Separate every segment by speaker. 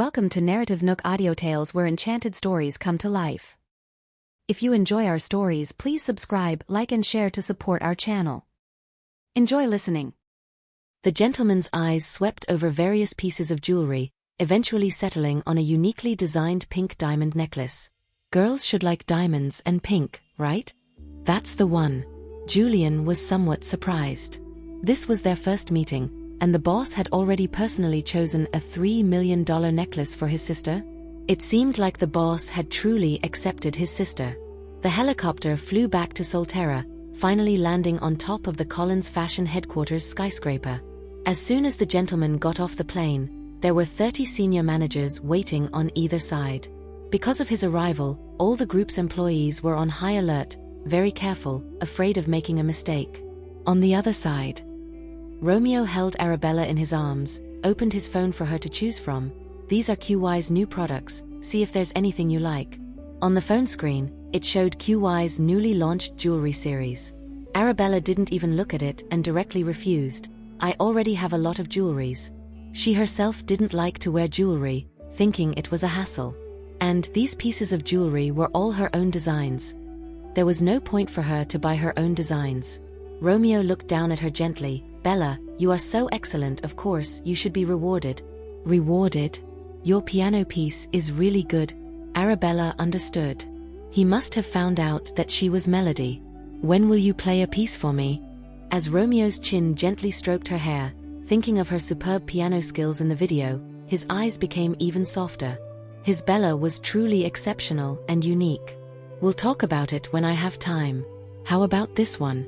Speaker 1: Welcome to NarrativeNook Audiotales, where enchanted stories come to life. If you enjoy our stories, please subscribe, like and share to support our channel. Enjoy listening. The gentleman's eyes swept over various pieces of jewelry, eventually settling on a uniquely designed pink diamond necklace. Girls should like diamonds and pink, right? That's the one. Julian was somewhat surprised. This was their first meeting, and the boss had already personally chosen a $3 million necklace for his sister. It seemed like the boss had truly accepted his sister. The helicopter flew back to Solterra, finally landing on top of the Collins Fashion headquarters skyscraper. As soon as the gentleman got off the plane, there were 30 senior managers waiting on either side. Because of his arrival, all the group's employees were on high alert, very careful, afraid of making a mistake. On the other side, Romeo held Arabella in his arms, opened his phone for her to choose from. These are QY's new products, see if there's anything you like. On the phone screen, it showed QY's newly launched jewelry series. Arabella didn't even look at it and directly refused. I already have a lot of jewelries. She herself didn't like to wear jewelry, thinking it was a hassle. And these pieces of jewelry were all her own designs. There was no point for her to buy her own designs. Romeo looked down at her gently. Bella, you are so excellent, of course you should be rewarded. Rewarded? Your piano piece is really good. Arabella understood. He must have found out that she was Melody. When will you play a piece for me? As Romeo's chin gently stroked her hair, thinking of her superb piano skills in the video, his eyes became even softer. His Bella was truly exceptional and unique. We'll talk about it when I have time. How about this one?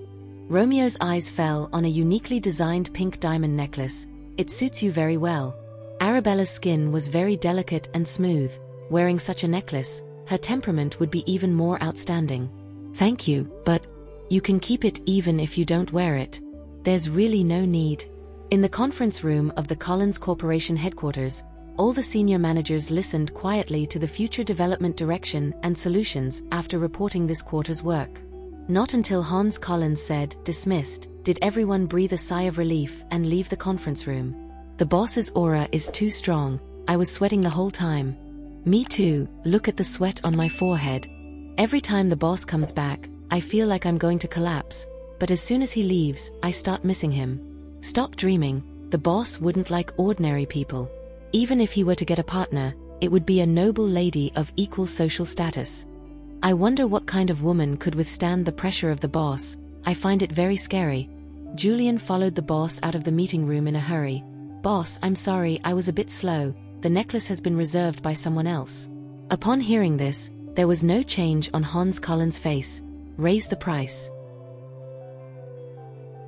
Speaker 1: Romeo's eyes fell on a uniquely designed pink diamond necklace. It suits you very well. Arabella's skin was very delicate and smooth. Wearing such a necklace, her temperament would be even more outstanding. Thank you, but you can keep it even if you don't wear it. There's really no need. In the conference room of the Collins Corporation headquarters, all the senior managers listened quietly to the future development direction and solutions after reporting this quarter's work. Not until Hans Collins said, "Dismissed," did everyone breathe a sigh of relief and leave the conference room. The boss's aura is too strong. I was sweating the whole time. Me too, look at the sweat on my forehead. Every time the boss comes back, I feel like I'm going to collapse, but as soon as he leaves, I start missing him. Stop dreaming, the boss wouldn't like ordinary people. Even if he were to get a partner, it would be a noble lady of equal social status. I wonder what kind of woman could withstand the pressure of the boss. I find it very scary. Julian followed the boss out of the meeting room in a hurry. Boss, I'm sorry, I was a bit slow. The necklace has been reserved by someone else. Upon hearing this, there was no change on Hans Collins' face. Raise the price.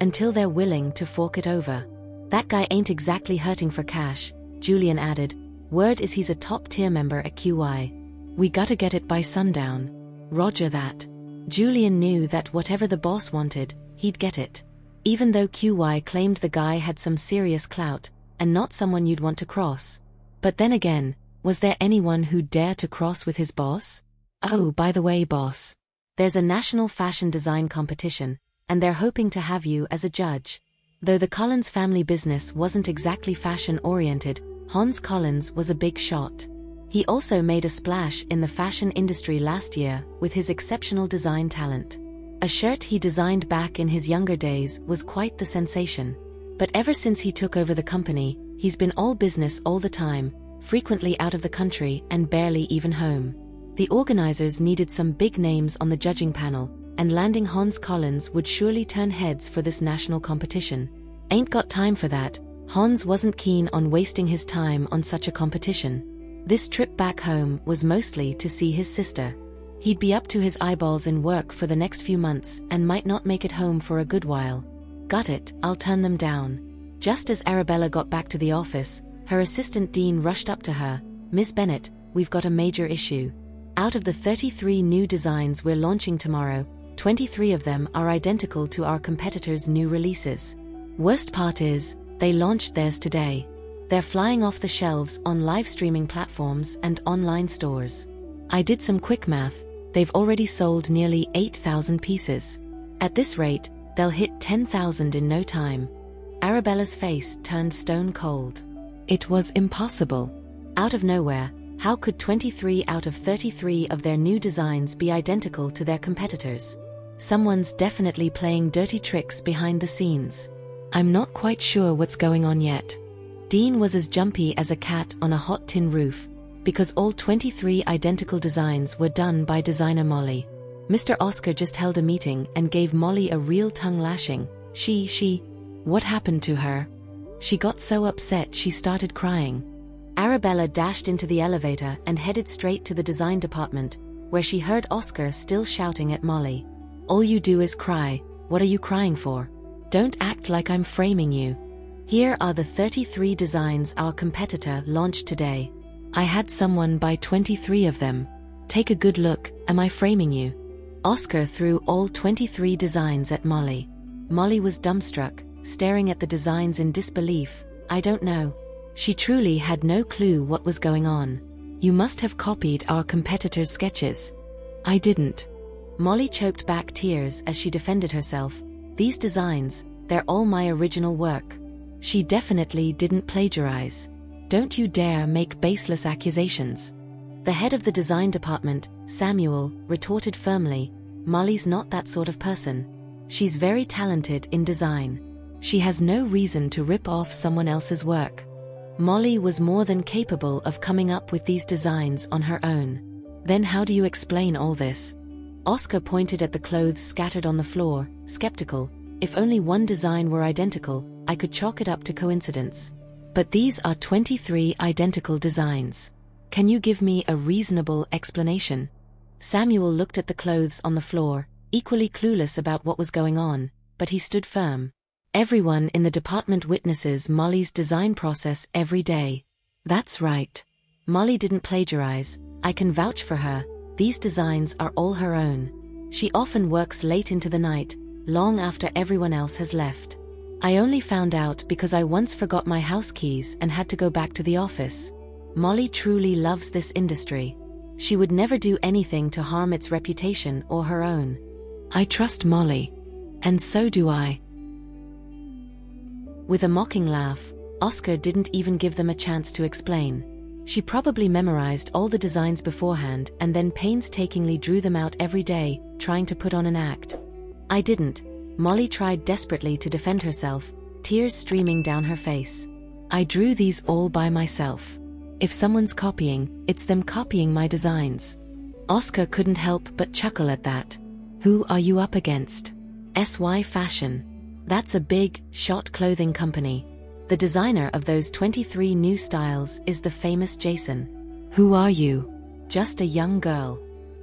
Speaker 1: Until they're willing to fork it over. That guy ain't exactly hurting for cash, Julian added. Word is he's a top-tier member at QY. We gotta get it by sundown. Roger that. Julian knew that whatever the boss wanted, he'd get it. Even though QY claimed the guy had some serious clout, and not someone you'd want to cross. But then again, was there anyone who'd dare to cross with his boss? Oh, by the way, boss. There's a national fashion design competition, and they're hoping to have you as a judge. Though the Collins family business wasn't exactly fashion-oriented, Hans Collins was a big shot. He also made a splash in the fashion industry last year with his exceptional design talent. A shirt he designed back in his younger days was quite the sensation. But ever since he took over the company, he's been all business all the time, frequently out of the country and barely even home. The organizers needed some big names on the judging panel, and landing Hans Collins would surely turn heads for this national competition. Ain't got time for that. Hans wasn't keen on wasting his time on such a competition. This trip back home was mostly to see his sister. He'd be up to his eyeballs in work for the next few months and might not make it home for a good while. Got it, I'll turn them down. Just as Arabella got back to the office, her assistant Dean rushed up to her. Miss Bennett, we've got a major issue. Out of the 33 new designs we're launching tomorrow, 23 of them are identical to our competitors' new releases. Worst part is, they launched theirs today. They're flying off the shelves on live streaming platforms and online stores. I did some quick math, they've already sold nearly 8,000 pieces. At this rate, they'll hit 10,000 in no time. Arabella's face turned stone cold. It was impossible. Out of nowhere, how could 23 out of 33 of their new designs be identical to their competitors? Someone's definitely playing dirty tricks behind the scenes. I'm not quite sure what's going on yet. Dean was as jumpy as a cat on a hot tin roof, because all 23 identical designs were done by designer Molly. Mr. Oscar just held a meeting and gave Molly a real tongue lashing. What happened to her? She got so upset she started crying. Arabella dashed into the elevator and headed straight to the design department, where she heard Oscar still shouting at Molly. All you do is cry. What are you crying for? Don't act like I'm framing you. Here are the 33 designs our competitor launched today. I had someone buy 23 of them. Take a good look. Am I framing you? Oscar threw all 23 designs at Molly. Molly was dumbstruck, staring at the designs in disbelief. I don't know. She truly had no clue what was going on. You must have copied our competitor's sketches. I didn't. Molly choked back tears as she defended herself. These designs, they're all my original work. She definitely didn't plagiarize. Don't you dare make baseless accusations. The head of the design department, Samuel, retorted firmly. Molly's not that sort of person. She's very talented in design. She has no reason to rip off someone else's work. Molly was more than capable of coming up with these designs on her own. Then how do you explain all this? Oscar pointed at the clothes scattered on the floor, skeptical. If only one design were identical, I could chalk it up to coincidence. But these are 23 identical designs. Can you give me a reasonable explanation? Samuel looked at the clothes on the floor, equally clueless about what was going on, but he stood firm. Everyone in the department witnesses Molly's design process every day. That's right. Molly didn't plagiarize. I can vouch for her. These designs are all her own. She often works late into the night, long after everyone else has left. I only found out because I once forgot my house keys and had to go back to the office. Molly truly loves this industry. She would never do anything to harm its reputation or her own. I trust Molly. And so do I. With a mocking laugh, Oscar didn't even give them a chance to explain. She probably memorized all the designs beforehand and then painstakingly drew them out every day, trying to put on an act. I didn't. Molly tried desperately to defend herself, tears streaming down her face. I drew these all by myself. If someone's copying, it's them copying my designs. Oscar couldn't help but chuckle at that. Who are you up against? SY Fashion. That's a big, shot clothing company. The designer of those 23 new styles is the famous Jason. Who are you? Just a young girl.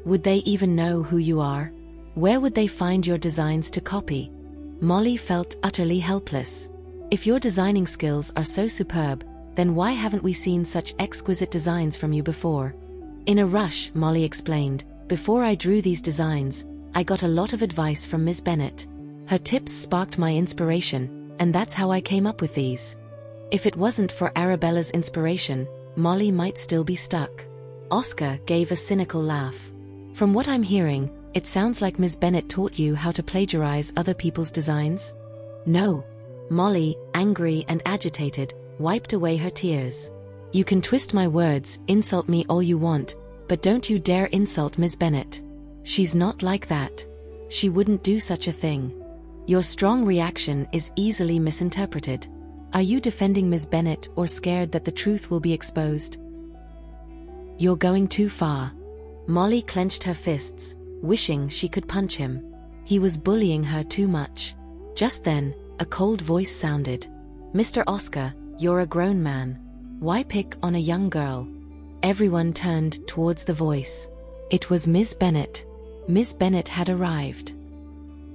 Speaker 1: Would they even know who you are? Where would they find your designs to copy? Molly felt utterly helpless. If your designing skills are so superb, then why haven't we seen such exquisite designs from you before? In a rush, Molly explained, before I drew these designs, I got a lot of advice from Ms. Bennett. Her tips sparked my inspiration, and that's how I came up with these. If it wasn't for Arabella's inspiration, Molly might still be stuck. Oscar gave a cynical laugh. From what I'm hearing, it sounds like Ms. Bennett taught you how to plagiarize other people's designs? No. Molly, angry and agitated, wiped away her tears. You can twist my words, insult me all you want, but don't you dare insult Ms. Bennett. She's not like that. She wouldn't do such a thing. Your strong reaction is easily misinterpreted. Are you defending Ms. Bennett or scared that the truth will be exposed? You're going too far. Molly clenched her fists, wishing she could punch him. He was bullying her too much. Just then, a cold voice sounded. Mr. Oscar, you're a grown man. Why pick on a young girl? Everyone turned towards the voice. It was Ms. Bennett. Ms. Bennett had arrived.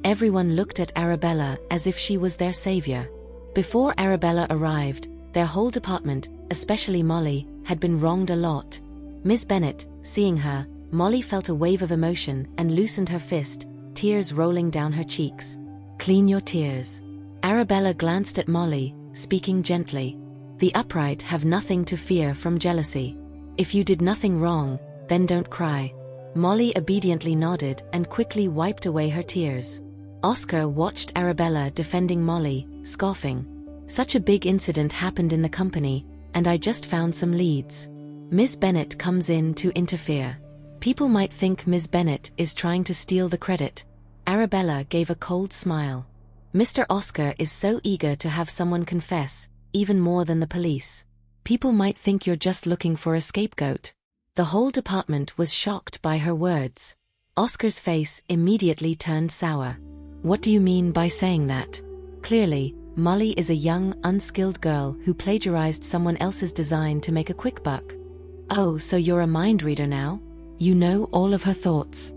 Speaker 1: Everyone looked at Arabella as if she was their savior. Before Arabella arrived, their whole department, especially Molly, had been wronged a lot. Ms. Bennett, seeing her, Molly felt a wave of emotion and loosened her fist, tears rolling down her cheeks. Clean your tears. Arabella glanced at Molly, speaking gently. The upright have nothing to fear from jealousy. If you did nothing wrong, then don't cry. Molly obediently nodded and quickly wiped away her tears. Oscar watched Arabella defending Molly, scoffing. Such a big incident happened in the company, and I just found some leads. Ms. Bennet comes in to interfere. People might think Ms. Bennet is trying to steal the credit. Arabella gave a cold smile. Mr. Oscar is so eager to have someone confess, even more than the police. People might think you're just looking for a scapegoat. The whole department was shocked by her words. Oscar's face immediately turned sour. What do you mean by saying that? Clearly, Molly is a young, unskilled girl who plagiarized someone else's design to make a quick buck. Oh, so you're a mind reader now? You know all of her thoughts.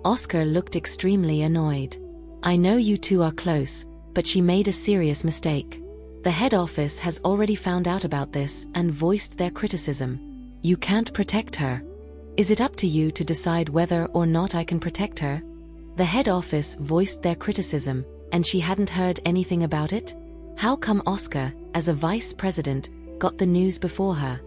Speaker 1: Oscar looked extremely annoyed. I know you two are close, but she made a serious mistake. The head office has already found out about this and voiced their criticism. You can't protect her. Is it up to you to decide whether or not I can protect her? The head office voiced their criticism, and she hadn't heard anything about it? How come Oscar, as a vice president, got the news before her?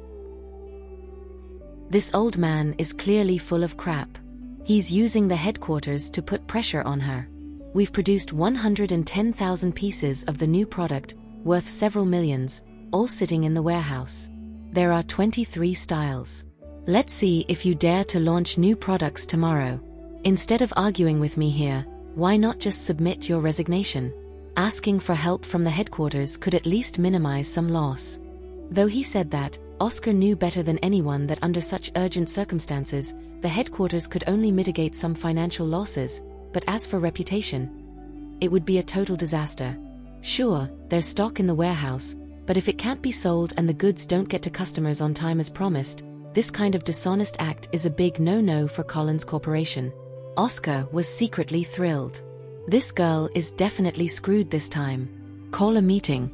Speaker 1: This old man is clearly full of crap. He's using the headquarters to put pressure on her. We've produced 110,000 pieces of the new product, worth several millions, all sitting in the warehouse. There are 23 styles. Let's see if you dare to launch new products tomorrow. Instead of arguing with me here, why not just submit your resignation? Asking for help from the headquarters could at least minimize some loss. Though he said that, Oscar knew better than anyone that under such urgent circumstances, the headquarters could only mitigate some financial losses, but as for reputation, it would be a total disaster. Sure, there's stock in the warehouse, but if it can't be sold and the goods don't get to customers on time as promised, this kind of dishonest act is a big no-no for Collins Corporation. Oscar was secretly thrilled. This girl is definitely screwed this time. Call a meeting,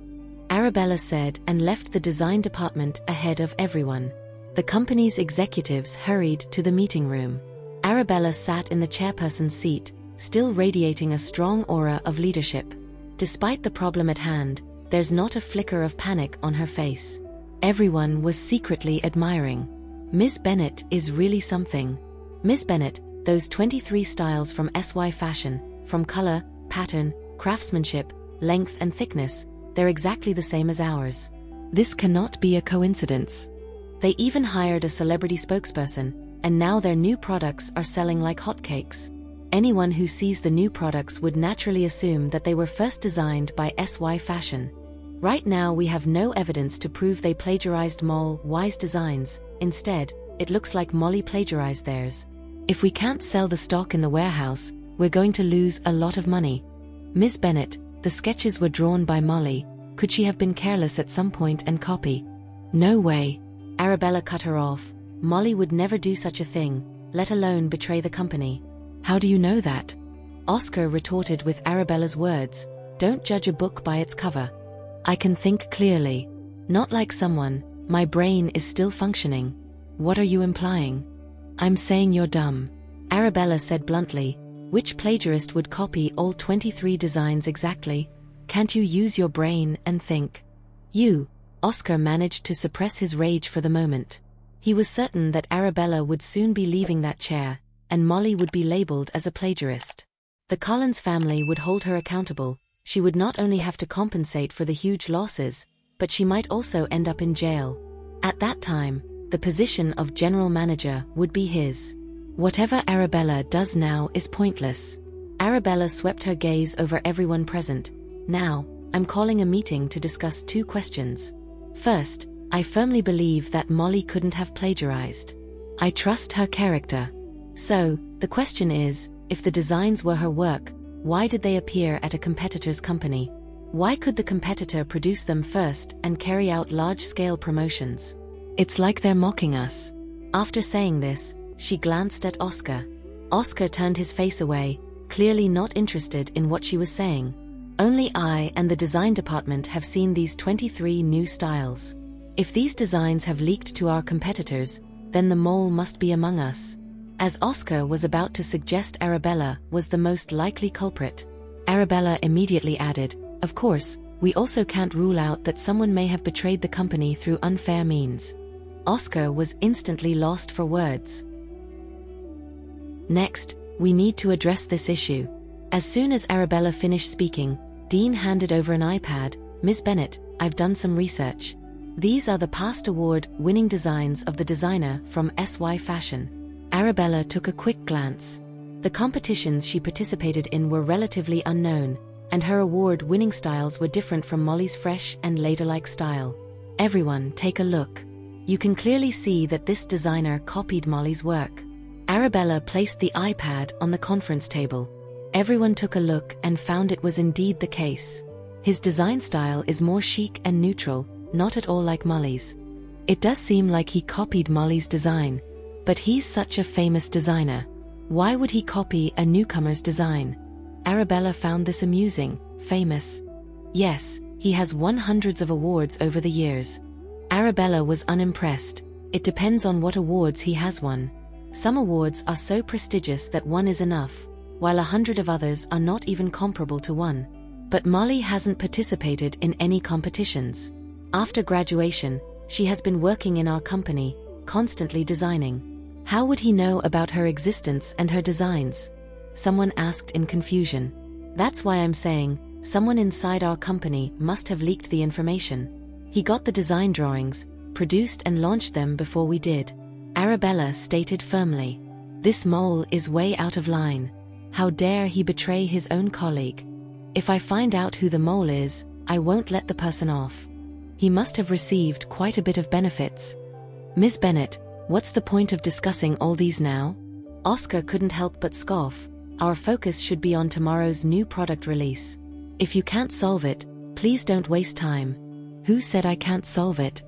Speaker 1: Arabella said, and left the design department ahead of everyone. The company's executives hurried to the meeting room. Arabella sat in the chairperson's seat, still radiating a strong aura of leadership. Despite the problem at hand, there's not a flicker of panic on her face. Everyone was secretly admiring. Ms. Bennet is really something. Ms. Bennet, those 23 styles from SY Fashion, from color, pattern, craftsmanship, length and thickness, they're exactly the same as ours. This cannot be a coincidence. They even hired a celebrity spokesperson, and now their new products are selling like hotcakes. Anyone who sees the new products would naturally assume that they were first designed by SY Fashion. Right now we have no evidence to prove they plagiarized Molly's designs. Instead, it looks like Molly plagiarized theirs. If we can't sell the stock in the warehouse, we're going to lose a lot of money. Ms. Bennet, the sketches were drawn by Molly. Could she have been careless at some point and copy? No way. Arabella cut her off. Molly would never do such a thing, let alone betray the company. How do you know that? Oscar retorted with Arabella's words, don't judge a book by its cover. I can think clearly. Not like someone, my brain is still functioning. What are you implying? I'm saying you're dumb. Arabella said bluntly, which plagiarist would copy all 23 designs exactly? Can't you use your brain and think? You. Oscar managed to suppress his rage for the moment. He was certain that Arabella would soon be leaving that chair, and Molly would be labeled as a plagiarist. The Collins family would hold her accountable. She would not only have to compensate for the huge losses, but she might also end up in jail. At that time, the position of general manager would be his. Whatever Arabella does now is pointless. Arabella swept her gaze over everyone present. Now, I'm calling a meeting to discuss two questions. First, I firmly believe that Molly couldn't have plagiarized. I trust her character. So, the question is, if the designs were her work, why did they appear at a competitor's company? Why could the competitor produce them first and carry out large-scale promotions? It's like they're mocking us. After saying this, she glanced at Oscar. Oscar turned his face away, clearly not interested in what she was saying. Only I and the design department have seen these 23 new styles. If these designs have leaked to our competitors, then the mole must be among us. As Oscar was about to suggest Arabella was the most likely culprit, Arabella immediately added, of course, we also can't rule out that someone may have betrayed the company through unfair means. Oscar was instantly lost for words. Next, we need to address this issue. As soon as Arabella finished speaking, Dean handed over an iPad. Ms. Bennet, I've done some research. These are the past award-winning designs of the designer from SY Fashion. Arabella took a quick glance. The competitions she participated in were relatively unknown, and her award-winning styles were different from Molly's fresh and ladylike style. Everyone, take a look. You can clearly see that this designer copied Molly's work. Arabella placed the iPad on the conference table. Everyone took a look and found it was indeed the case. His design style is more chic and neutral, not at all like Molly's. It does seem like he copied Molly's design, but he's such a famous designer. Why would he copy a newcomer's design? Arabella found this amusing. Famous? Yes, he has won hundreds of awards over the years. Arabella was unimpressed. It depends on what awards he has won. Some awards are so prestigious that one is enough, while 100 of others are not even comparable to one. But Molly hasn't participated in any competitions. After graduation, she has been working in our company, constantly designing. How would he know about her existence and her designs? Someone asked in confusion. That's why I'm saying, someone inside our company must have leaked the information. He got the design drawings, produced and launched them before we did. Arabella stated firmly. This mole is way out of line. How dare he betray his own colleague? If I find out who the mole is, I won't let the person off. He must have received quite a bit of benefits. Miss Bennet, what's the point of discussing all these now? Oscar couldn't help but scoff. Our focus should be on tomorrow's new product release. If you can't solve it, please don't waste time. Who said I can't solve it?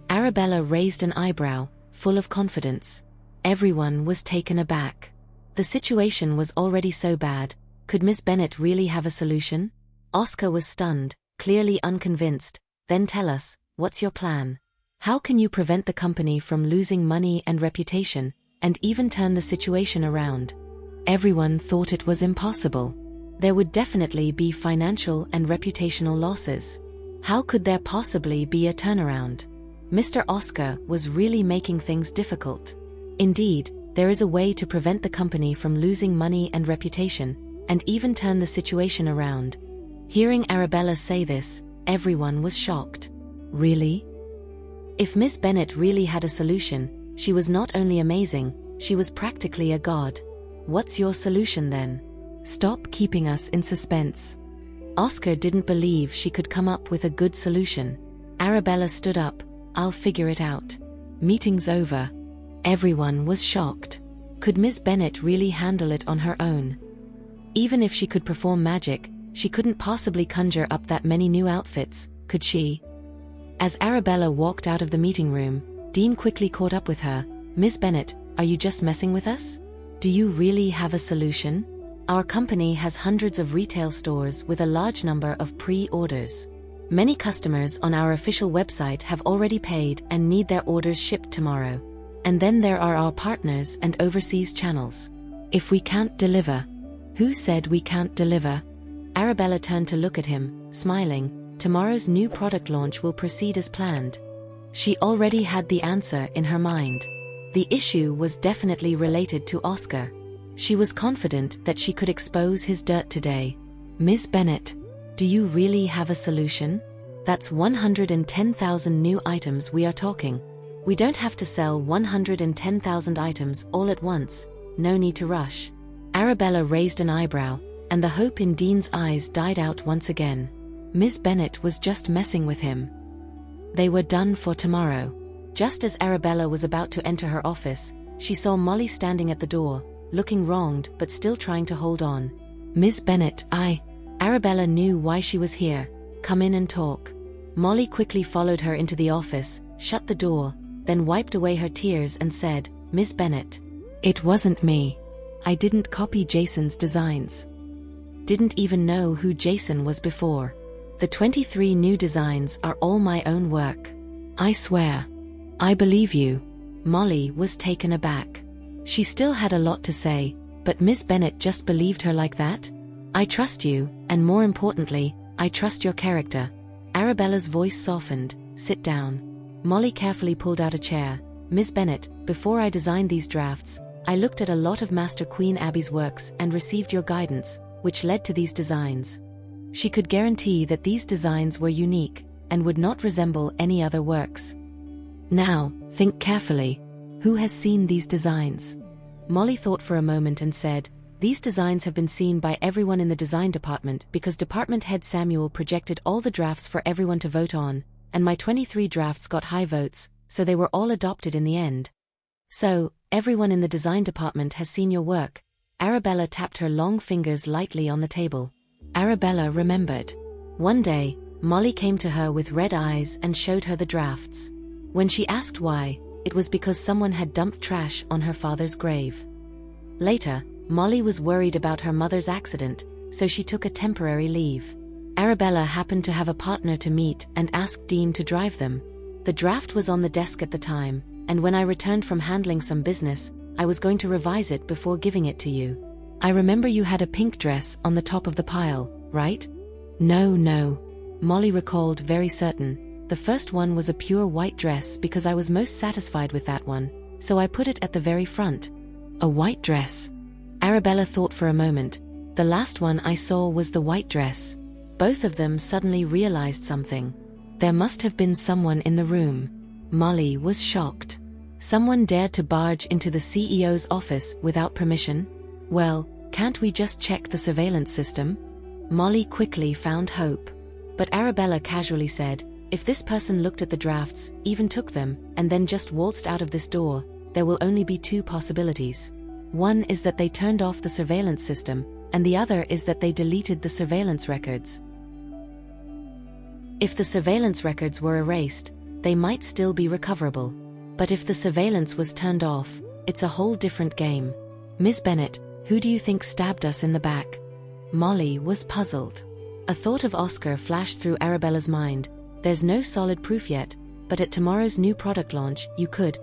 Speaker 1: Arabella raised an eyebrow, full of confidence. Everyone was taken aback. The situation was already so bad. Could Miss Bennet really have a solution? Oscar was stunned, clearly unconvinced. Then tell us, what's your plan? How can you prevent the company from losing money and reputation, and even turn the situation around? Everyone thought it was impossible. There would definitely be financial and reputational losses. How could there possibly be a turnaround? Mr. Oscar was really making things difficult. Indeed, there is a way to prevent the company from losing money and reputation, and even turn the situation around. Hearing Arabella say this, everyone was shocked. Really? If Miss Bennet really had a solution, she was not only amazing, she was practically a god. What's your solution then? Stop keeping us in suspense. Oscar didn't believe she could come up with a good solution. Arabella stood up. I'll figure it out. Meeting's over. Everyone was shocked. Could Miss Bennet really handle it on her own? Even if she could perform magic, she couldn't possibly conjure up that many new outfits, could she? As Arabella walked out of the meeting room, Dean quickly caught up with her. Miss Bennet, are you just messing with us? Do you really have a solution? Our company has hundreds of retail stores with a large number of pre-orders. Many customers on our official website have already paid and need their orders shipped tomorrow. And then there are our partners and overseas channels. If we can't deliver. Who said we can't deliver? Arabella turned to look at him, smiling. Tomorrow's new product launch will proceed as planned. She already had the answer in her mind. The issue was definitely related to Oscar. She was confident that she could expose his dirt today. Miss Bennet, do you really have a solution? That's 110,000 new items we are talking. We don't have to sell 110,000 items all at once. No need to rush. Arabella raised an eyebrow, and the hope in Dean's eyes died out once again. Miss Bennet was just messing with him. They were done for tomorrow. Just as Arabella was about to enter her office, she saw Molly standing at the door, looking wronged but still trying to hold on. Miss Bennet, Arabella knew why she was here. Come in and talk. Molly quickly followed her into the office, shut the door, then wiped away her tears and said, Miss Bennet. It wasn't me. I didn't copy Jason's designs. Didn't even know who Jason was before. The 23 new designs are all my own work. I swear. I believe you. Molly was taken aback. She still had a lot to say, but Miss Bennet just believed her like that? I trust you, and more importantly, I trust your character. Arabella's voice softened. Sit down. Molly carefully pulled out a chair. Miss Bennet, before I designed these drafts, I looked at a lot of Master Queen Abby's works and received your guidance, which led to these designs. She could guarantee that these designs were unique, and would not resemble any other works. Now, think carefully. Who has seen these designs? Molly thought for a moment and said, "These designs have been seen by everyone in the design department because department head Samuel projected all the drafts for everyone to vote on, and my 23 drafts got high votes, so they were all adopted in the end. So, everyone in the design department has seen your work." Arabella tapped her long fingers lightly on the table. Arabella remembered. One day, Molly came to her with red eyes and showed her the drafts. When she asked why, it was because someone had dumped trash on her father's grave. Later, Molly was worried about her mother's accident, so she took a temporary leave. Arabella happened to have a partner to meet and asked Dean to drive them. The draft was on the desk at the time, and when I returned from handling some business, I was going to revise it before giving it to you. I remember you had a pink dress on the top of the pile, right? No, Molly recalled, very certain. The first one was a pure white dress because I was most satisfied with that one, so I put it at the very front. A white dress. Arabella thought for a moment. The last one I saw was the white dress. Both of them suddenly realized something. There must have been someone in the room. Molly was shocked. Someone dared to barge into the CEO's office without permission? Well, can't we just check the surveillance system? Molly quickly found hope. But Arabella casually said, "If this person looked at the drafts, even took them, and then just waltzed out of this door, there will only be two possibilities. One is that they turned off the surveillance system, and the other is that they deleted the surveillance records. If the surveillance records were erased, they might still be recoverable. But if the surveillance was turned off, it's a whole different game. Ms. Bennet, who do you think stabbed us in the back?" Molly was puzzled. A thought of Oscar flashed through Arabella's mind. There's no solid proof yet, but at tomorrow's new product launch, you could.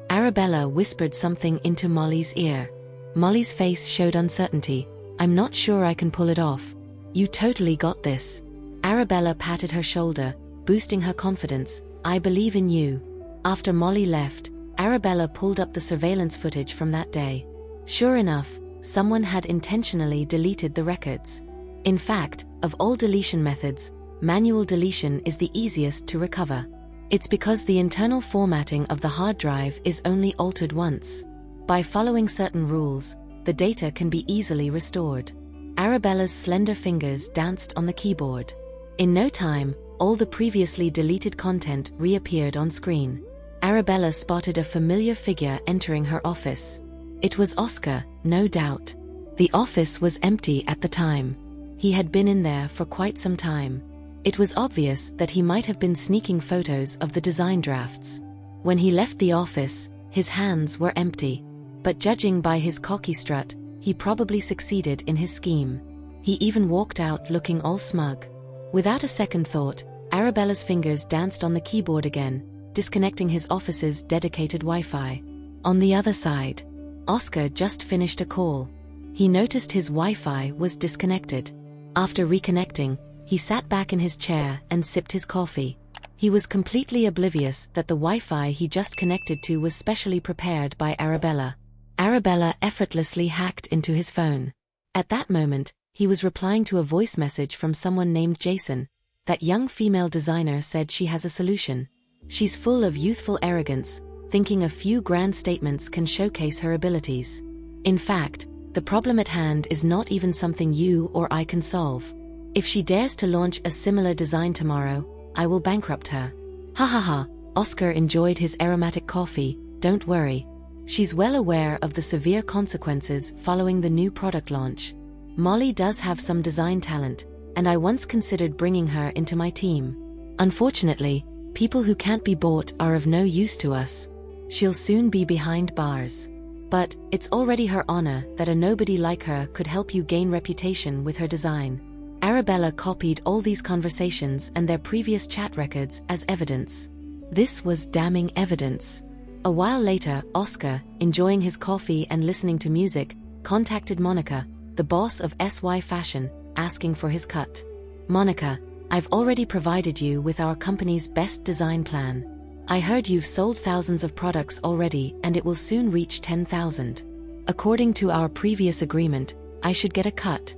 Speaker 1: Arabella whispered something into Molly's ear. Molly's face showed uncertainty. "I'm not sure I can pull it off." "You totally got this." Arabella patted her shoulder, boosting her confidence. "I believe in you." After Molly left, Arabella pulled up the surveillance footage from that day. Sure enough, someone had intentionally deleted the records. In fact, of all deletion methods, manual deletion is the easiest to recover. It's because the internal formatting of the hard drive is only altered once. By following certain rules, the data can be easily restored. Arabella's slender fingers danced on the keyboard. In no time, all the previously deleted content reappeared on screen. Arabella spotted a familiar figure entering her office. It was Oscar, no doubt. The office was empty at the time. He had been in there for quite some time. It was obvious that he might have been sneaking photos of the design drafts. When he left the office, his hands were empty. But judging by his cocky strut, he probably succeeded in his scheme. He even walked out looking all smug. Without a second thought, Arabella's fingers danced on the keyboard again, disconnecting his office's dedicated Wi-Fi. On the other side, Oscar just finished a call. He noticed his Wi-Fi was disconnected. After reconnecting, he sat back in his chair and sipped his coffee. He was completely oblivious that the Wi-Fi he just connected to was specially prepared by Arabella. Arabella effortlessly hacked into his phone. At that moment, he was replying to a voice message from someone named Jason. That young female designer said she has a solution. She's full of youthful arrogance, thinking a few grand statements can showcase her abilities. In fact, the problem at hand is not even something you or I can solve. If she dares to launch a similar design tomorrow, I will bankrupt her. Ha ha ha, Oscar enjoyed his aromatic coffee. Don't worry. She's well aware of the severe consequences following the new product launch. Molly does have some design talent, and I once considered bringing her into my team. Unfortunately, people who can't be bought are of no use to us. She'll soon be behind bars. But it's already her honor that a nobody like her could help you gain reputation with her design. Arabella copied all these conversations and their previous chat records as evidence. This was damning evidence. A while later, Oscar, enjoying his coffee and listening to music, contacted Monica, the boss of SY Fashion, asking for his cut. "Monica, I've already provided you with our company's best design plan. I heard you've sold thousands of products already and it will soon reach 10,000. According to our previous agreement, I should get a cut."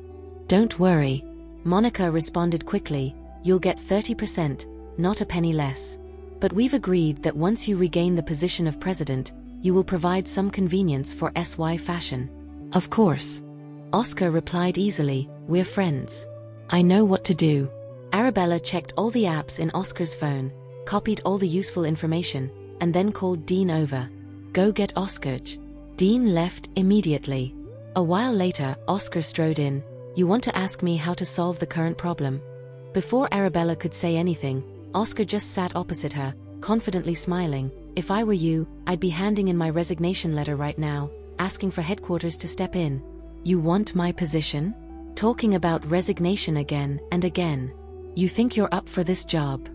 Speaker 1: "Don't worry." Monica responded quickly, "You'll get 30%, not a penny less. But we've agreed that once you regain the position of president, you will provide some convenience for SY fashion. Of course. Oscar replied easily, we're friends. I know what to do. Arabella checked all the apps in Oscar's phone, copied all the useful information, and then called Dean over. Go get Oscar. Dean left immediately. A while later, Oscar strode in. You want to ask me how to solve the current problem? Before Arabella could say anything, Oscar just sat opposite her, confidently smiling. If I were you, I'd be handing in my resignation letter right now, asking for headquarters to step in. You want my position? Talking about resignation again and again. You think you're up for this job?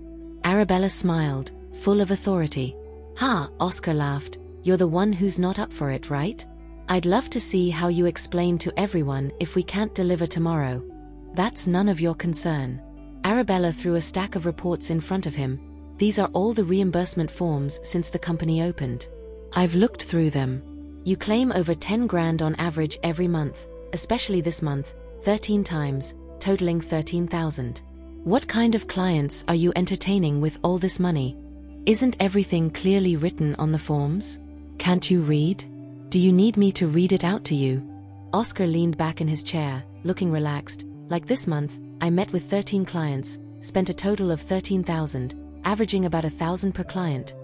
Speaker 1: Arabella smiled, full of authority. Ha, Oscar laughed. You're the one who's not up for it, right? I'd love to see how you explain to everyone if we can't deliver tomorrow. That's none of your concern. Arabella threw a stack of reports in front of him. These are all the reimbursement forms since the company opened. I've looked through them. You claim over 10 grand on average every month, especially this month, 13 times, totaling 13,000. What kind of clients are you entertaining with all this money? Isn't everything clearly written on the forms? Can't you read? Do you need me to read it out to you? Oscar leaned back in his chair, looking relaxed. Like this month, I met with 13 clients, spent a total of 13,000, averaging about 1,000 per client.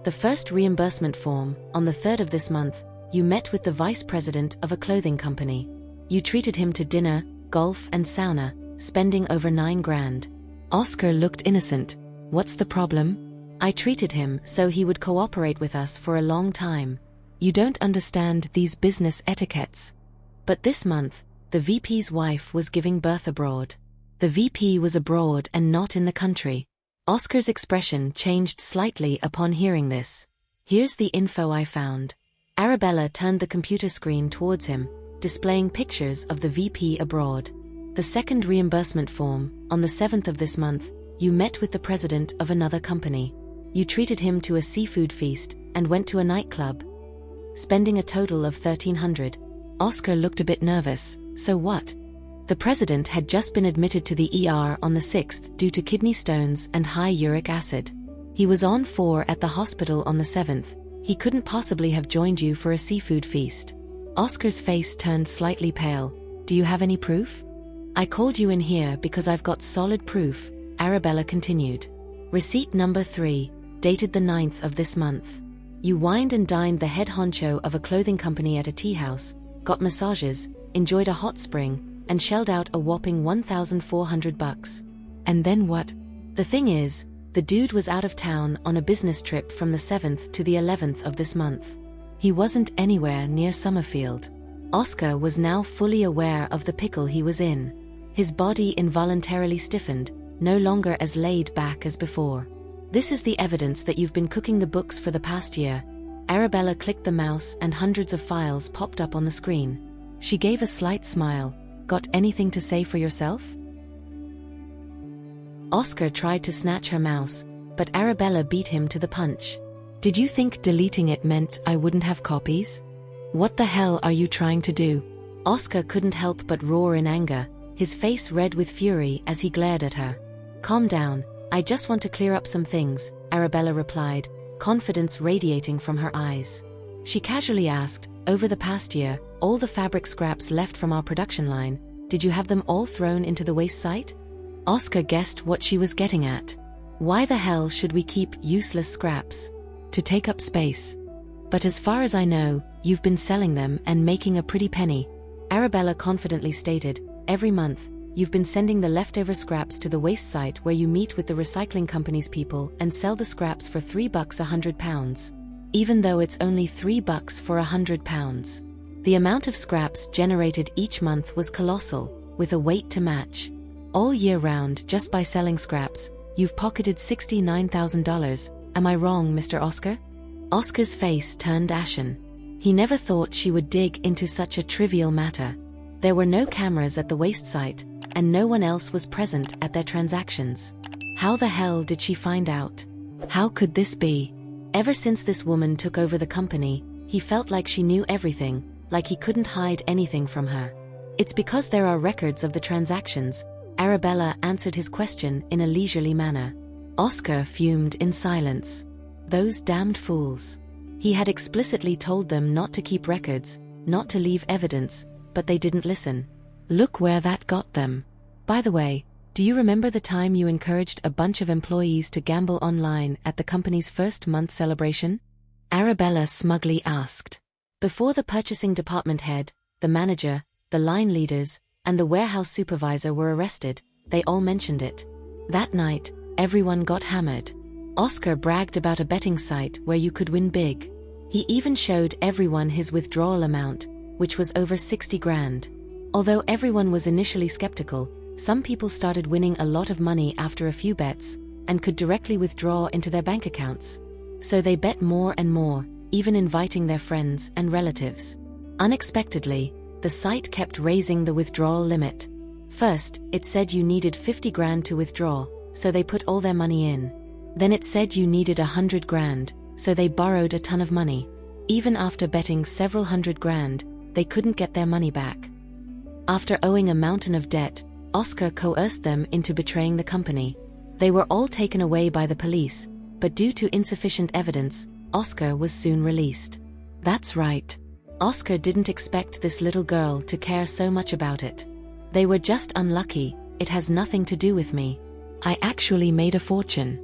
Speaker 1: The first reimbursement form, on the 3rd of this month, you met with the vice president of a clothing company. You treated him to dinner, golf and sauna, spending over 9 grand. Oscar looked innocent. What's the problem? I treated him so he would cooperate with us for a long time. You don't understand these business etiquettes. But this month, the VP's wife was giving birth abroad. The VP was abroad and not in the country. Oscar's expression changed slightly upon hearing this. Here's the info I found. Arabella turned the computer screen towards him, displaying pictures of the VP abroad. The second reimbursement form, on the 7th of this month, you met with the president of another company. You treated him to a seafood feast and went to a nightclub, spending a total of 1,300. Oscar looked a bit nervous. So what? The president had just been admitted to the ER on the 6th due to kidney stones and high uric acid. He was on 4 at the hospital on the 7th. He couldn't possibly have joined you for a seafood feast. Oscar's face turned slightly pale. Do you have any proof? I called you in here because I've got solid proof, Arabella continued. Receipt number 3, dated the 9th of this month. You wined and dined the head honcho of a clothing company at a tea house, got massages, enjoyed a hot spring, and shelled out a whopping $1,400. And then what? The thing is, the dude was out of town on a business trip from the 7th to the 11th of this month. He wasn't anywhere near Summerfield. Oscar was now fully aware of the pickle he was in. His body involuntarily stiffened, no longer as laid back as before. This is the evidence that you've been cooking the books for the past year. Arabella clicked the mouse and hundreds of files popped up on the screen. She gave a slight smile. Got anything to say for yourself? Oscar tried to snatch her mouse, but Arabella beat him to the punch. Did you think deleting it meant I wouldn't have copies? What the hell are you trying to do? Oscar couldn't help but roar in anger, his face red with fury as he glared at her. Calm down, I just want to clear up some things, Arabella replied, confidence radiating from her eyes. She casually asked, over the past year, all the fabric scraps left from our production line, did you have them all thrown into the waste site? Oscar guessed what she was getting at. Why the hell should we keep useless scraps? To take up space. But as far as I know, you've been selling them and making a pretty penny. Arabella confidently stated, every month, you've been sending the leftover scraps to the waste site where you meet with the recycling company's people and sell the scraps for $3 £100. Even though it's only $3 for £100. The amount of scraps generated each month was colossal, with a weight to match. All year round, just by selling scraps, you've pocketed $69,000. Am I wrong, Mr. Oscar? Oscar's face turned ashen. He never thought she would dig into such a trivial matter. There were no cameras at the waste site, and no one else was present at their transactions. How the hell did she find out? How could this be? Ever since this woman took over the company, he felt like she knew everything, like he couldn't hide anything from her. It's because there are records of the transactions, Arabella answered his question in a leisurely manner. Oscar fumed in silence. Those damned fools. He had explicitly told them not to keep records, not to leave evidence, but they didn't listen. Look where that got them. By the way, do you remember the time you encouraged a bunch of employees to gamble online at the company's first month celebration? Arabella smugly asked. Before the purchasing department head, the manager, the line leaders, and the warehouse supervisor were arrested, they all mentioned it. That night, everyone got hammered. Oscar bragged about a betting site where you could win big. He even showed everyone his withdrawal amount, which was over 60 grand. Although everyone was initially skeptical, some people started winning a lot of money after a few bets, and could directly withdraw into their bank accounts. So they bet more and more, even inviting their friends and relatives. Unexpectedly, the site kept raising the withdrawal limit. First, it said you needed 50 grand to withdraw, so they put all their money in. Then it said you needed 100 grand, so they borrowed a ton of money. Even after betting several hundred grand, they couldn't get their money back. After owing a mountain of debt, Oscar coerced them into betraying the company. They were all taken away by the police, but due to insufficient evidence, Oscar was soon released. That's right. Oscar didn't expect this little girl to care so much about it. They were just unlucky, it has nothing to do with me. I actually made a fortune.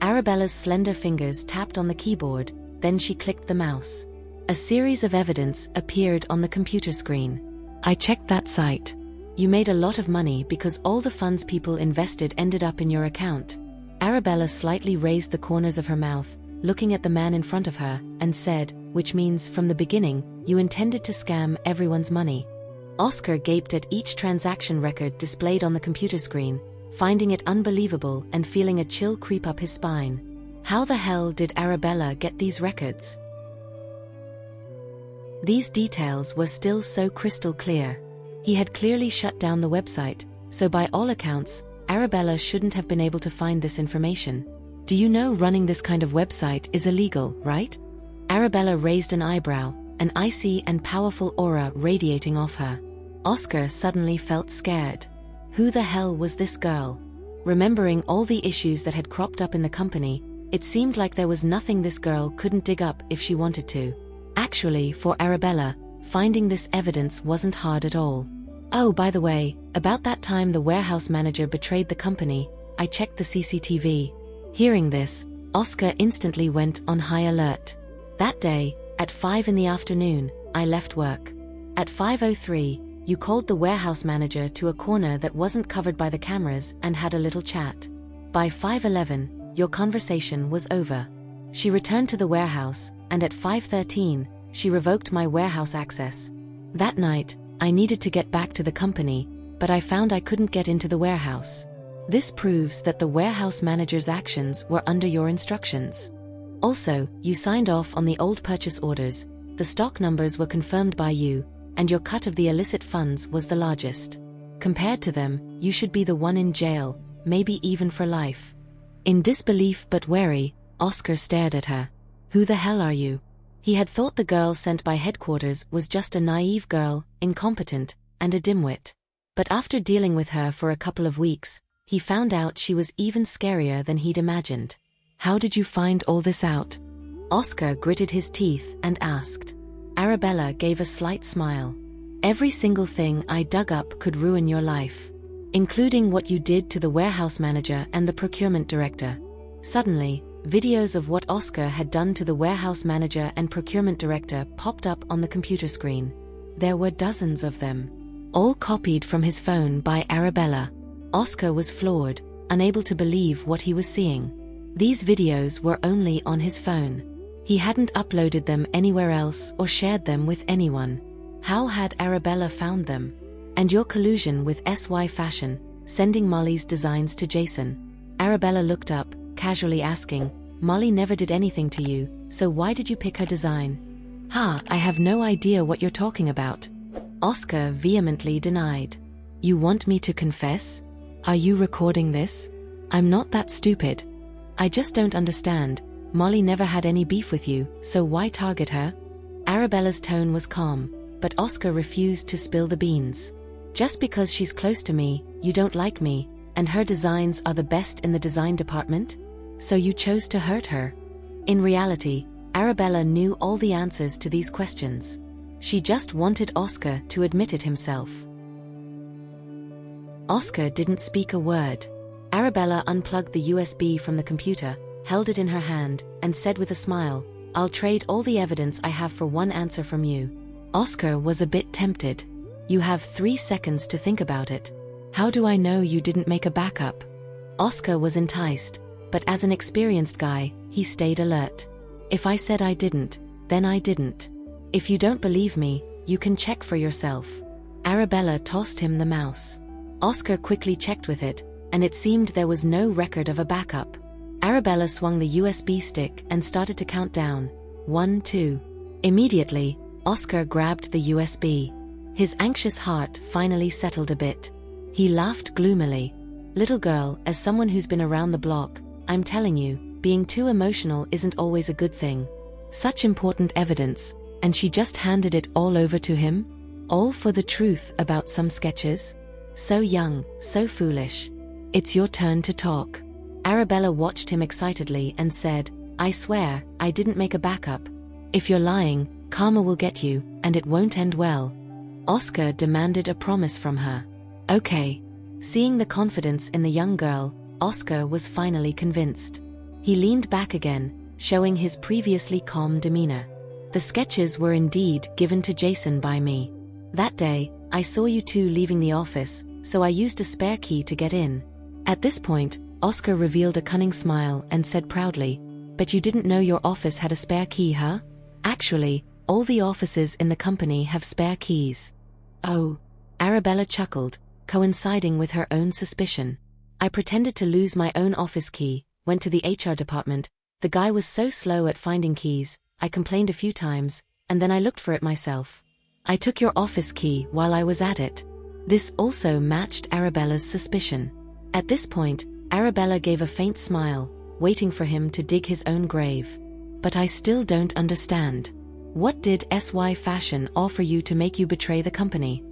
Speaker 1: Arabella's slender fingers tapped on the keyboard, then she clicked the mouse. A series of evidence appeared on the computer screen. I checked that site. You made a lot of money because all the funds people invested ended up in your account. Arabella slightly raised the corners of her mouth, looking at the man in front of her, and said, which means from the beginning, you intended to scam everyone's money. Oscar gaped at each transaction record displayed on the computer screen, finding it unbelievable and feeling a chill creep up his spine. How the hell did Arabella get these records? These details were still so crystal clear. He had clearly shut down the website, so by all accounts, Arabella shouldn't have been able to find this information. Do you know running this kind of website is illegal, right? Arabella raised an eyebrow, an icy and powerful aura radiating off her. Oscar suddenly felt scared. Who the hell was this girl? Remembering all the issues that had cropped up in the company, it seemed like there was nothing this girl couldn't dig up if she wanted to. Actually, for Arabella, finding this evidence wasn't hard at all. Oh, by the way, about that time the warehouse manager betrayed the company, I checked the CCTV. Hearing this, Oscar instantly went on high alert. That day, at 5 in the afternoon, I left work. At 5:03, you called the warehouse manager to a corner that wasn't covered by the cameras and had a little chat. By 5:11, your conversation was over. She returned to the warehouse, and at 5:13, she revoked my warehouse access. That night, I needed to get back to the company, but I found I couldn't get into the warehouse. This proves that the warehouse manager's actions were under your instructions. Also, you signed off on the old purchase orders, the stock numbers were confirmed by you, and your cut of the illicit funds was the largest. Compared to them, you should be the one in jail, maybe even for life. In disbelief but wary, Oscar stared at her. Who the hell are you? He had thought the girl sent by headquarters was just a naive girl, incompetent, and a dimwit. But after dealing with her for a couple of weeks, he found out she was even scarier than he'd imagined. How did you find all this out? Oscar gritted his teeth and asked. Arabella gave a slight smile. Every single thing I dug up could ruin your life, including what you did to the warehouse manager and the procurement director. Suddenly, videos of what Oscar had done to the warehouse manager and procurement director popped up on the computer screen. There were dozens of them, all copied from his phone by Arabella. Oscar was floored, unable to believe what he was seeing. These videos were only on his phone. He hadn't uploaded them anywhere else or shared them with anyone. How had Arabella found them? And your collusion with SY Fashion, sending Molly's designs to Jason. Arabella looked up, casually asking, Molly never did anything to you, so why did you pick her design? I have no idea what you're talking about. Oscar vehemently denied. You want me to confess? Are you recording this? I'm not that stupid. I just don't understand. Molly never had any beef with you, so why target her? Arabella's tone was calm, but Oscar refused to spill the beans. Just because she's close to me, you don't like me, and her designs are the best in the design department? So you chose to hurt her? In reality, Arabella knew all the answers to these questions. She just wanted Oscar to admit it himself. Oscar didn't speak a word. Arabella unplugged the USB from the computer, held it in her hand, and said with a smile, "I'll trade all the evidence I have for one answer from you." Oscar was a bit tempted. "You have 3 seconds to think about it." "How do I know you didn't make a backup?" Oscar was enticed, but as an experienced guy, he stayed alert. "If I said I didn't, then I didn't. If you don't believe me, you can check for yourself." Arabella tossed him the mouse. Oscar quickly checked with it, and it seemed there was no record of a backup. Arabella swung the USB stick and started to count down. 1, 2. Immediately, Oscar grabbed the USB. His anxious heart finally settled a bit. He laughed gloomily. "Little girl, as someone who's been around the block, I'm telling you, being too emotional isn't always a good thing." Such important evidence, and she just handed it all over to him? All for the truth about some sketches? So young, so foolish. "It's your turn to talk." Arabella watched him excitedly and said, "I swear, I didn't make a backup. If you're lying, karma will get you, and it won't end well." Oscar demanded a promise from her. "Okay." Seeing the confidence in the young girl, Oscar was finally convinced. He leaned back again, showing his previously calm demeanor. "The sketches were indeed given to Jason by me. That day, I saw you two leaving the office, so I used a spare key to get in." At this point, Oscar revealed a cunning smile and said proudly, "But you didn't know your office had a spare key, huh?" "Actually, all the offices in the company have spare keys." "Oh." Arabella chuckled, coinciding with her own suspicion. "I pretended to lose my own office key, went to the HR department. The guy was so slow at finding keys, I complained a few times, and then I looked for it myself. I took your office key while I was at it." This also matched Arabella's suspicion. At this point, Arabella gave a faint smile, waiting for him to dig his own grave. "But I still don't understand. What did SY Fashion offer you to make you betray the company?"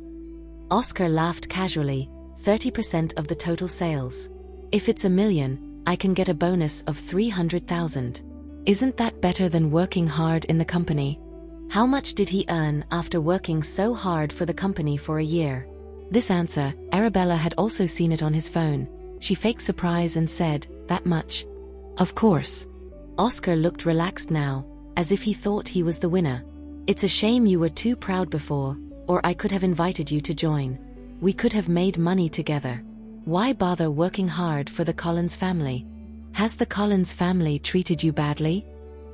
Speaker 1: Oscar laughed casually. 30% of the total sales. "If it's $1 million, I can get a bonus of $300,000. Isn't that better than working hard in the company?" How much did he earn after working so hard for the company for a year? This answer, Arabella had also seen it on his phone. She faked surprise and said, "That much?" "Of course." Oscar looked relaxed now, as if he thought he was the winner. "It's a shame you were too proud before, or I could have invited you to join. We could have made money together. Why bother working hard for the Collins family? Has the Collins family treated you badly?"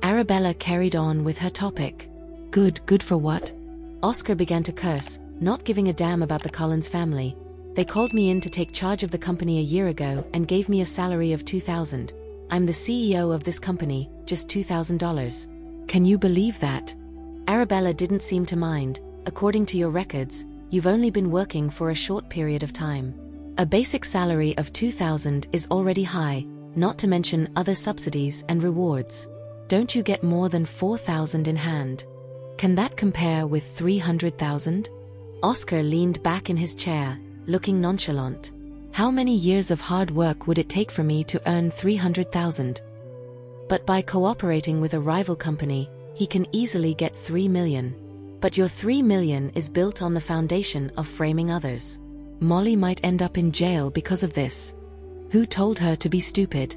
Speaker 1: Arabella carried on with her topic. Good for what?" Oscar began to curse, not giving a damn about the Collins family. "They called me in to take charge of the company a year ago and gave me a salary of $2,000. I'm the CEO of this company, just $2,000. Can you believe that?" Arabella didn't seem to mind. "According to your records, you've only been working for a short period of time. A basic salary of $2,000 is already high, not to mention other subsidies and rewards. Don't you get more than $4,000 in hand? Can that compare with $300,000? Oscar leaned back in his chair, looking nonchalant. "How many years of hard work would it take for me to earn $300,000? But by cooperating with a rival company, he can easily get $3 million. But your $3 million is built on the foundation of framing others. Molly might end up in jail because of this. Who told her to be stupid?"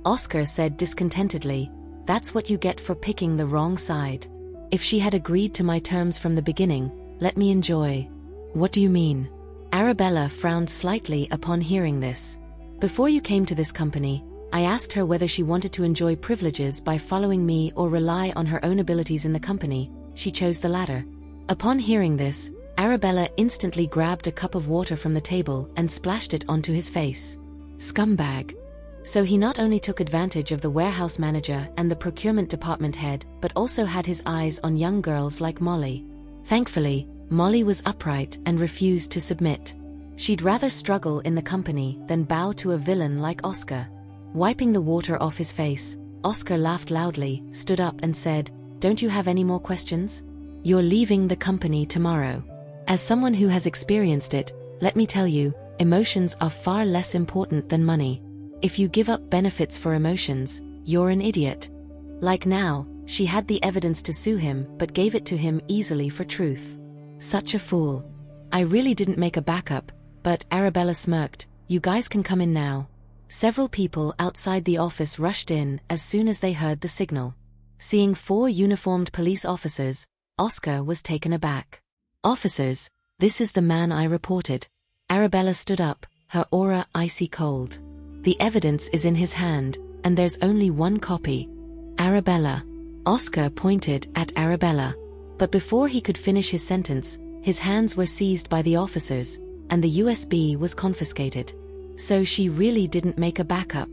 Speaker 1: Oscar said discontentedly, "That's what you get for picking the wrong side. If she had agreed to my terms from the beginning, let me enjoy." "What do you mean?" Arabella frowned slightly upon hearing this. "Before you came to this company, I asked her whether she wanted to enjoy privileges by following me or rely on her own abilities in the company. She chose the latter." Upon hearing this, Arabella instantly grabbed a cup of water from the table and splashed it onto his face. Scumbag. So he not only took advantage of the warehouse manager and the procurement department head, but also had his eyes on young girls like Molly. Thankfully, Molly was upright and refused to submit. She'd rather struggle in the company than bow to a villain like Oscar. Wiping the water off his face, Oscar laughed loudly, stood up and said, "Don't you have any more questions? You're leaving the company tomorrow. As someone who has experienced it, let me tell you, emotions are far less important than money. If you give up benefits for emotions, you're an idiot. Like now, she had the evidence to sue him but gave it to him easily for truth. Such a fool. I really didn't make a backup, but Arabella smirked. You guys can come in now. Several people outside the office rushed in as soon as they heard the signal. Seeing 4 uniformed police officers, Oscar was taken aback. Officers, this is the man I reported. Arabella stood up, her aura icy cold. The evidence is in his hand, and there's only one copy. Arabella. Oscar pointed at Arabella. But before he could finish his sentence, his hands were seized by the officers, and the USB was confiscated. So she really didn't make a backup.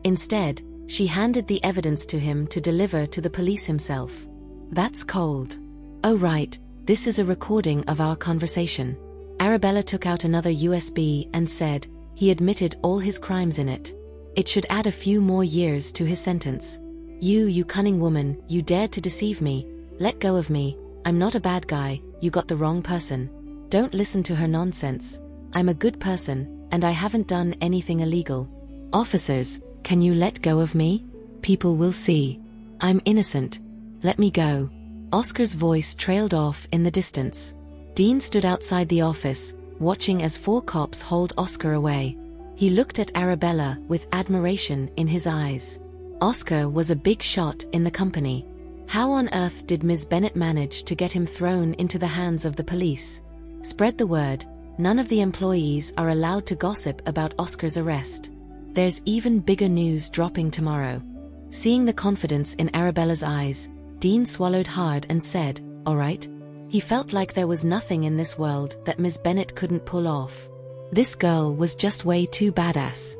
Speaker 1: Instead, she handed the evidence to him to deliver to the police himself. That's cold. Oh right, this is a recording of our conversation. Arabella took out another USB and said, he admitted all his crimes in it. It should add a few more years to his sentence. You cunning woman, you dared to deceive me. Let go of me. I'm not a bad guy, you got the wrong person. Don't listen to her nonsense. I'm a good person, and I haven't done anything illegal. Officers, can you let go of me? People will see. I'm innocent. Let me go. Oscar's voice trailed off in the distance. Dean stood outside the office, watching as 4 cops hauled Oscar away. He looked at Arabella with admiration in his eyes. Oscar was a big shot in the company. How on earth did Ms. Bennett manage to get him thrown into the hands of the police? Spread the word. None of the employees are allowed to gossip about Oscar's arrest. There's even bigger news dropping tomorrow. Seeing the confidence in Arabella's eyes, Dean swallowed hard and said, all right. He felt like there was nothing in this world that Ms. Bennett couldn't pull off. This girl was just way too badass.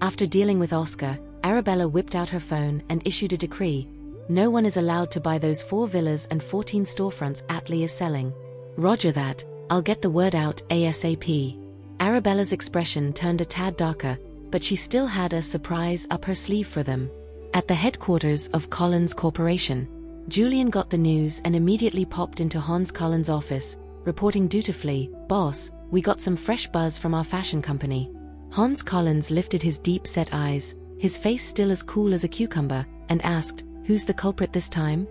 Speaker 1: After dealing with Oscar, Arabella whipped out her phone and issued a decree. No one is allowed to buy those 4 villas and 14 storefronts Atlee is selling. Roger that, I'll get the word out ASAP. Arabella's expression turned a tad darker, but she still had a surprise up her sleeve for them. At the headquarters of Collins Corporation, Julian got the news and immediately popped into Hans Collins' office, reporting dutifully, "Boss, we got some fresh buzz from our fashion company." Hans Collins lifted his deep-set eyes, his face still as cool as a cucumber, and asked, "Who's the culprit this time?"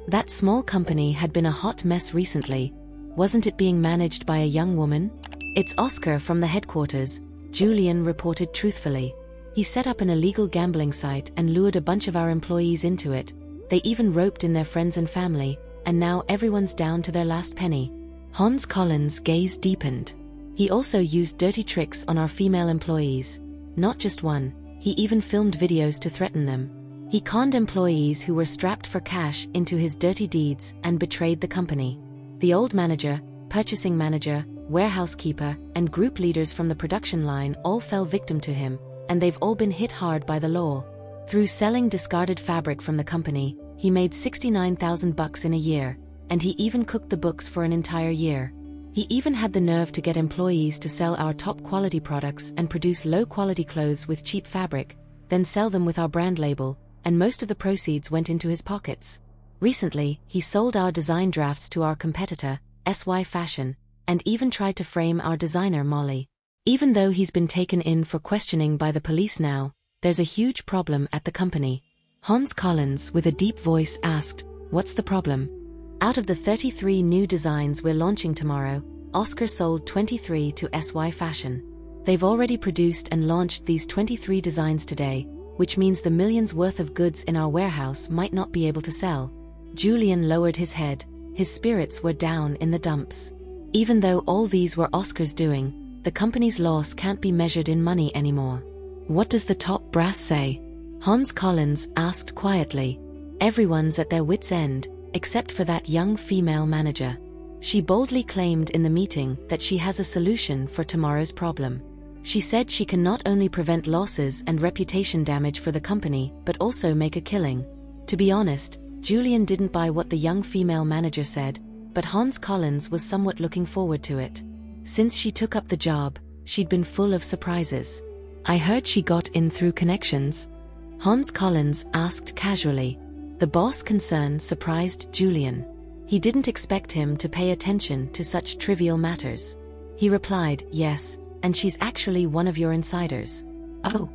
Speaker 1: That small company had been a hot mess recently. Wasn't it being managed by a young woman? "It's Oscar from the headquarters," Julian reported truthfully. "He set up an illegal gambling site and lured a bunch of our employees into it. They even roped in their friends and family, and now everyone's down to their last penny." Hans Collins' gaze deepened. "He also used dirty tricks on our female employees. Not just one, he even filmed videos to threaten them. He conned employees who were strapped for cash into his dirty deeds and betrayed the company. The old manager, purchasing manager, warehouse keeper, and group leaders from the production line all fell victim to him, and they've all been hit hard by the law. Through selling discarded fabric from the company, he made $69,000 in a year, and he even cooked the books for an entire year. He even had the nerve to get employees to sell our top-quality products and produce low-quality clothes with cheap fabric, then sell them with our brand label, and most of the proceeds went into his pockets. Recently, he sold our design drafts to our competitor, SY Fashion, and even tried to frame our designer Molly. Even though he's been taken in for questioning by the police now, there's a huge problem at the company." Hans Collins, with a deep voice, asked, "What's the problem?" "Out of the 33 new designs we're launching tomorrow, Oscar sold 23 to SY Fashion. They've already produced and launched these 23 designs today, which means the millions worth of goods in our warehouse might not be able to sell." Julian lowered his head. His spirits were down in the dumps. Even though all these were Oscar's doing, the company's loss can't be measured in money anymore. "What does the top brass say?" Hans Collins asked quietly. "Everyone's at their wits' end, except for that young female manager. She boldly claimed in the meeting that she has a solution for tomorrow's problem. She said she can not only prevent losses and reputation damage for the company, but also make a killing." To be honest, Julian didn't buy what the young female manager said, but Hans Collins was somewhat looking forward to it. Since she took up the job, she'd been full of surprises. "I heard she got in through connections?" Hans Collins asked casually. The boss' concern surprised Julian. He didn't expect him to pay attention to such trivial matters. He replied, "Yes, and she's actually one of your insiders." Oh.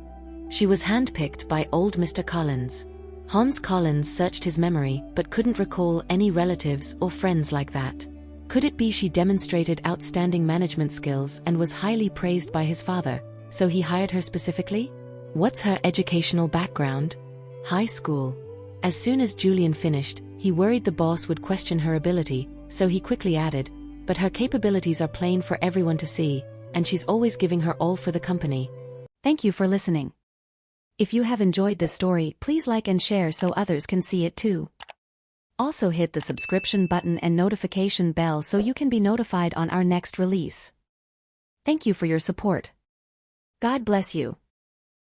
Speaker 1: She was handpicked by old Mr. Collins. Hans Collins searched his memory but couldn't recall any relatives or friends like that. Could it be she demonstrated outstanding management skills and was highly praised by his father, so he hired her specifically? What's her educational background? High school. As soon as Julian finished, he worried the boss would question her ability, so he quickly added, "But her capabilities are plain for everyone to see, and she's always giving her all for the company." Thank you for listening. If you have enjoyed this story, please like and share so others can see it too. Also hit the subscription button and notification bell so you can be notified on our next release. Thank you for your support. God bless you.